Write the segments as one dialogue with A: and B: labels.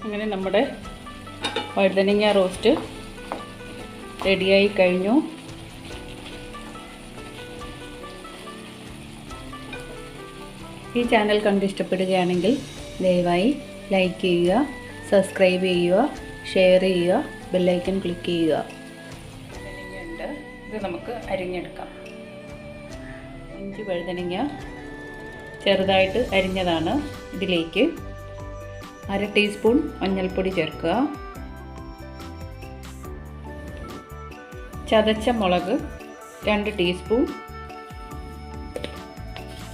A: അങ്ങനെ നമ്മുടെ വഴുതനങ്ങ റോസ്റ്റ് റെഡിയായി കഴിഞ്ഞു. ഈ ചാനൽ കണ്ട് ഇഷ്ടപ്പെടുകയാണെങ്കിൽ ദയവായി ലൈക്ക് ചെയ്യുക, സബ്സ്ക്രൈബ് ചെയ്യുക, ഷെയർ ചെയ്യുക, ബെല്ലൈക്കൺ ക്ലിക്ക് ചെയ്യുക. വഴുതനങ്ങയുണ്ട്, ഇത് നമുക്ക് അരിഞ്ഞെടുക്കാം. 5 വഴുതനങ്ങ ചെറുതായിട്ട് അരിഞ്ഞതാണ്. ഇതിലേക്ക് 1/2 ടീസ്പൂൺ മഞ്ഞൾപ്പൊടി ചേർക്കുക. ചതച്ച മുളക് 2 ടീസ്പൂൺ.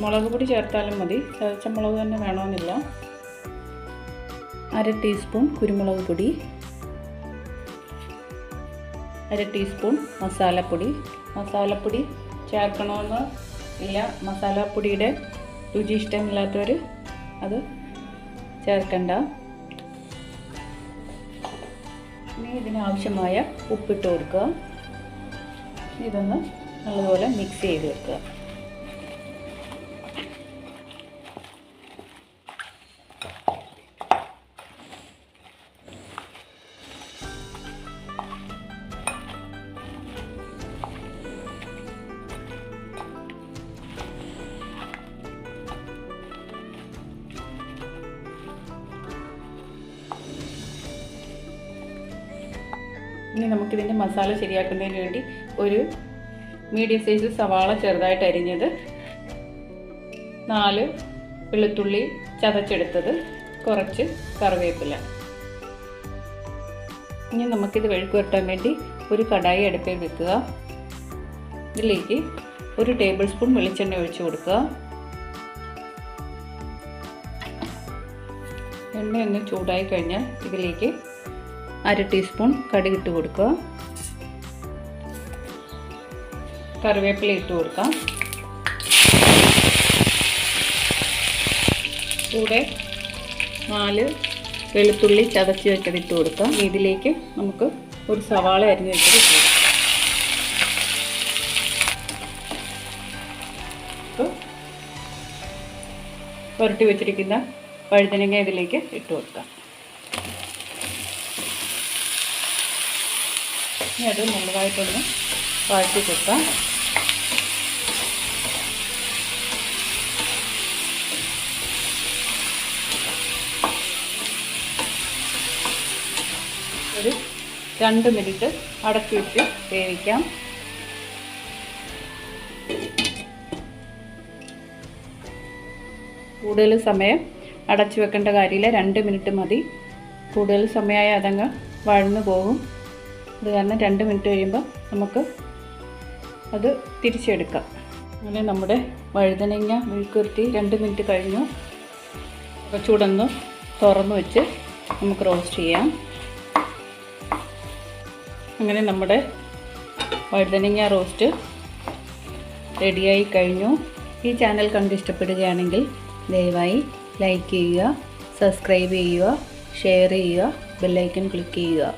A: മുളക് പൊടി ചേർത്താലും മതി, ചതച്ച മുളക് തന്നെ വേണമെന്നില്ല. 1/2 ടീസ്പൂൺ കുരുമുളക് പൊടി, 1/2 ടീസ്പൂൺ മസാലപ്പൊടി. മസാലപ്പൊടി ചേർക്കണമെന്ന് ഇല്ല, മസാലപ്പൊടിയുടെ രുചി ഇഷ്ടമില്ലാത്തവർ അത് ചേർക്കണ്ട. ഇനി ഇതിനാവശ്യമായ ഉപ്പിട്ട് കൊടുക്കുക. ഇതൊന്ന് നല്ലപോലെ മിക്സ് ചെയ്ത് വെക്കുക. ഇനി നമുക്കിതിൻ്റെ മസാല ശരിയാക്കുന്നതിന് വേണ്ടി ഒരു മീഡിയം സൈസ് സവാള ചെറുതായിട്ട് അരിഞ്ഞത്, 4 വെളുത്തുള്ളി ചതച്ചെടുത്തത്, കുറച്ച് കറിവേപ്പില. ഇനി നമുക്കിത് മെഴുക്ക് പുരട്ടാൻ വേണ്ടി ഒരു കടായി അടുപ്പിൽ വെക്കുക. ഇതിലേക്ക് 1 ടേബിൾ സ്പൂൺ വെളിച്ചെണ്ണ ഒഴിച്ചു കൊടുക്കുക. എണ്ണ ഒന്ന് ചൂടായി കഴിഞ്ഞാൽ ഇതിലേക്ക് 1/2 ടീസ്പൂൺ കടുക് ഇട്ട് കൊടുക്കുക. കറിവേപ്പില ഇട്ട് കൊടുക്കാം. കൂടെ 4 വെളുത്തുള്ളി ചതച്ച് വെച്ചത് ഇട്ട് കൊടുക്കാം. ഇതിലേക്ക് നമുക്ക് ഒരു സവാള അരിഞ്ഞ് വെച്ചത് ഇട്ട് കൊടുക്കാം. പുരട്ടി വെച്ചിരിക്കുന്ന വഴുതനങ്ങ ഇതിലേക്ക് ഇട്ട് കൊടുക്കാം. ഇനി അത് നല്ലതായിട്ടൊന്ന് വഴറ്റി കൊടുക്കാം. ഒരു 2 മിനിറ്റ് അടച്ചു വെച്ച് വേവിക്കാം. കൂടുതൽ സമയം അടച്ചു വെക്കേണ്ട കാര്യമില്ല, 2 മിനിറ്റ് മതി. കൂടുതൽ സമയമായി അതങ്ങ് വഴന്നു പോകും. അത് കാരണം 2 മിനിറ്റ് കഴിയുമ്പോൾ നമുക്ക് അത് തിരിച്ചെടുക്കാം. അങ്ങനെ നമ്മുടെ വഴുതനങ്ങ മെഴുക്ക് പുരട്ടി 2 മിനിറ്റ് കഴിഞ്ഞു. ചൂടൊന്ന് തുറന്ന് വെച്ച് നമുക്ക് റോസ്റ്റ് ചെയ്യാം. അങ്ങനെ നമ്മുടെ വഴുതനങ്ങ റോസ്റ്റ് റെഡിയായി കഴിഞ്ഞു. ഈ ചാനൽ കണ്ട് ഇഷ്ടപ്പെടുകയാണെങ്കിൽ ദയവായി ലൈക്ക് ചെയ്യുക, സബ്സ്ക്രൈബ് ചെയ്യുക, ഷെയർ ചെയ്യുക, ബെല്ലൈക്കൺ ക്ലിക്ക് ചെയ്യുക.